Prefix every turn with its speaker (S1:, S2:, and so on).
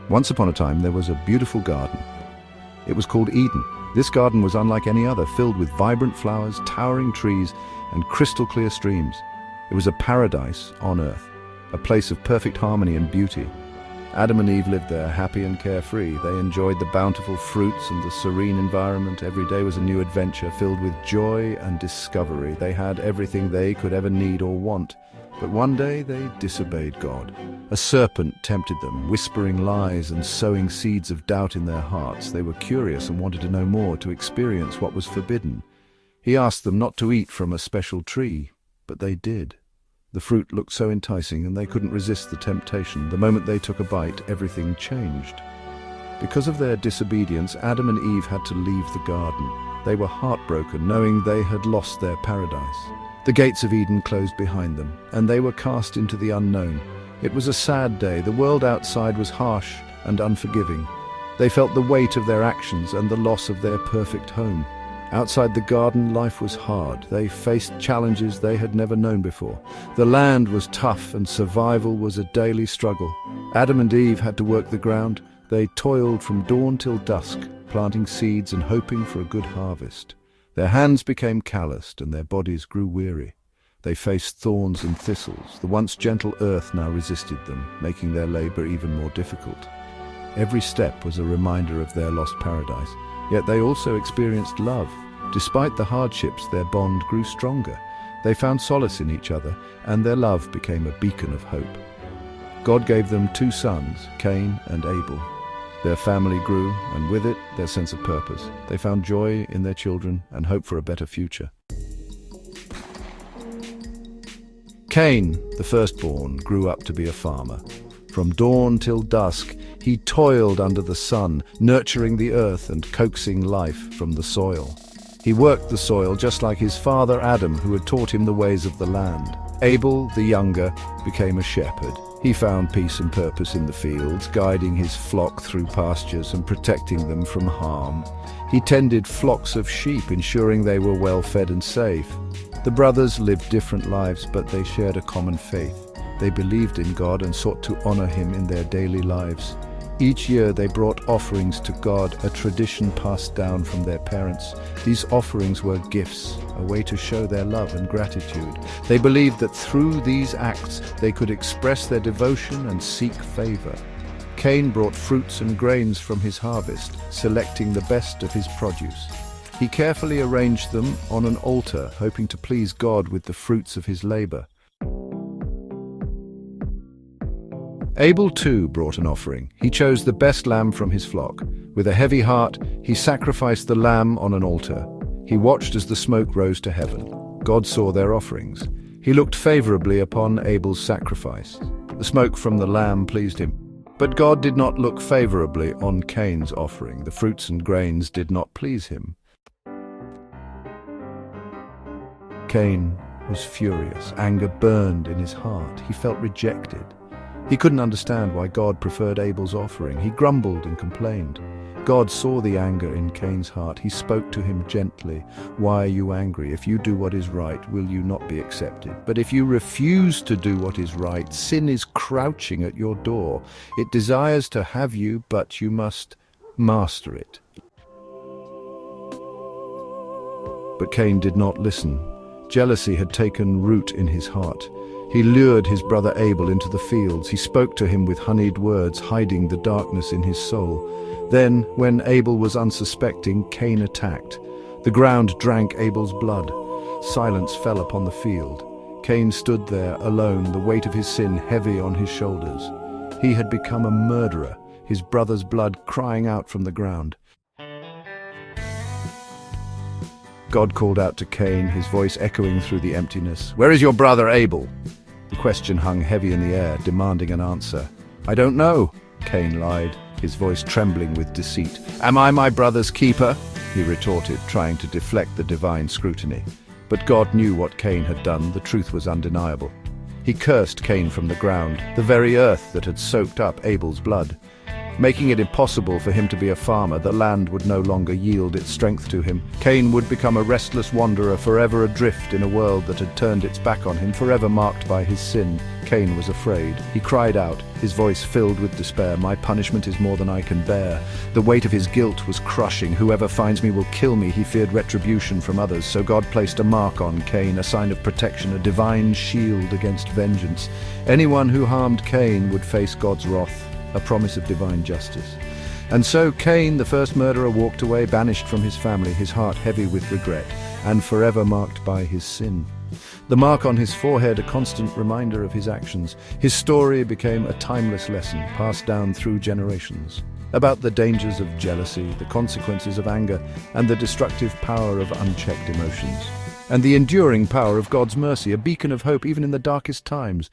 S1: Once upon a time, there was a beautiful garden. It was called Eden. This garden was unlike any other, filled with vibrant flowers, towering trees, and crystal-clear streams. It was a paradise on earth, a place of perfect harmony and beauty. Adam and Eve lived there, happy and carefree. They enjoyed the bountiful fruits and the serene environment. Every day was a new adventure, filled with joy and discovery. They had everything they could ever need or want. But one day they disobeyed God. A serpent tempted them, whispering lies and sowing seeds of doubt in their hearts. They were curious and wanted to know more, to experience what was forbidden. He asked them not to eat from a special tree, but they did. The fruit looked so enticing and they couldn't resist the temptation. The moment they took a bite, everything changed. Because of their disobedience, Adam and Eve had to leave the garden. They were heartbroken, knowing they had lost their paradise. The gates of Eden closed behind them, and they were cast into the unknown. It was a sad day. The world outside was harsh and unforgiving. They felt the weight of their actions and the loss of their perfect home. Outside the garden, life was hard. They faced challenges they had never known before. The land was tough and survival was a daily struggle. Adam and Eve had to work the ground. They toiled from dawn till dusk, planting seeds and hoping for a good harvest. Their hands became calloused and their bodies grew weary. They faced thorns and thistles. The once gentle earth now resisted them, making their labor even more difficult. Every step was a reminder of their lost paradise. Yet they also experienced love. Despite the hardships, their bond grew stronger. They found solace in each other, and their love became a beacon of hope. God gave them 2 sons, Cain and Abel. Their family grew, and with it, their sense of purpose. They found joy in their children and hope for a better future. Cain, the firstborn, grew up to be a farmer. From dawn till dusk, he toiled under the sun, nurturing the earth and coaxing life from the soil. He worked the soil just like his father Adam, who had taught him the ways of the land. Abel, the younger, became a shepherd. He found peace and purpose in the fields, guiding his flock through pastures and protecting them from harm. He tended flocks of sheep, ensuring they were well fed and safe. The brothers lived different lives, but they shared a common faith. They believed in God and sought to honor Him in their daily lives. Each year they brought offerings to God, a tradition passed down from their parents. These offerings were gifts, a way to show their love and gratitude. They believed that through these acts they could express their devotion and seek favor. Cain brought fruits and grains from his harvest, selecting the best of his produce. He carefully arranged them on an altar, hoping to please God with the fruits of his labor. Abel too brought an offering. He chose the best lamb from his flock. With a heavy heart, he sacrificed the lamb on an altar. He watched as the smoke rose to heaven. God saw their offerings. He looked favorably upon Abel's sacrifice. The smoke from the lamb pleased him. But God did not look favorably on Cain's offering. The fruits and grains did not please him. Cain was furious. Anger burned in his heart. He felt rejected. He couldn't understand why God preferred Abel's offering. He grumbled and complained. God saw the anger in Cain's heart. He spoke to him gently. "Why are you angry? If you do what is right, will you not be accepted? But if you refuse to do what is right, sin is crouching at your door. It desires to have you, but you must master it." But Cain did not listen. Jealousy had taken root in his heart. He lured his brother Abel into the fields. He spoke to him with honeyed words, hiding the darkness in his soul. Then, when Abel was unsuspecting, Cain attacked. The ground drank Abel's blood. Silence fell upon the field. Cain stood there alone, the weight of his sin heavy on his shoulders. He had become a murderer, his brother's blood crying out from the ground. God called out to Cain, his voice echoing through the emptiness. "Where is your brother Abel?" The question hung heavy in the air, demanding an answer. "I don't know," Cain lied, his voice trembling with deceit. "Am I my brother's keeper?" he retorted, trying to deflect the divine scrutiny. But God knew what Cain had done. The truth was undeniable. He cursed Cain from the ground, the very earth that had soaked up Abel's blood. making it impossible for him to be a farmer. The land would no longer yield its strength to him. Cain would become a restless wanderer, forever adrift in a world that had turned its back on him, forever marked by his sin. Cain was afraid. He cried out, his voice filled with despair, "My punishment is more than I can bear." The weight of his guilt was crushing. "Whoever finds me will kill me." He feared retribution from others, so God placed a mark on Cain, a sign of protection, a divine shield against vengeance. Anyone who harmed Cain would face God's wrath, a promise of divine justice. And so Cain, the first murderer, walked away, banished from his family, his heart heavy with regret, and forever marked by his sin. The mark on his forehead, a constant reminder of his actions. His story became a timeless lesson, passed down through generations, about the dangers of jealousy, the consequences of anger, and the destructive power of unchecked emotions, and the enduring power of God's mercy, a beacon of hope even in the darkest times.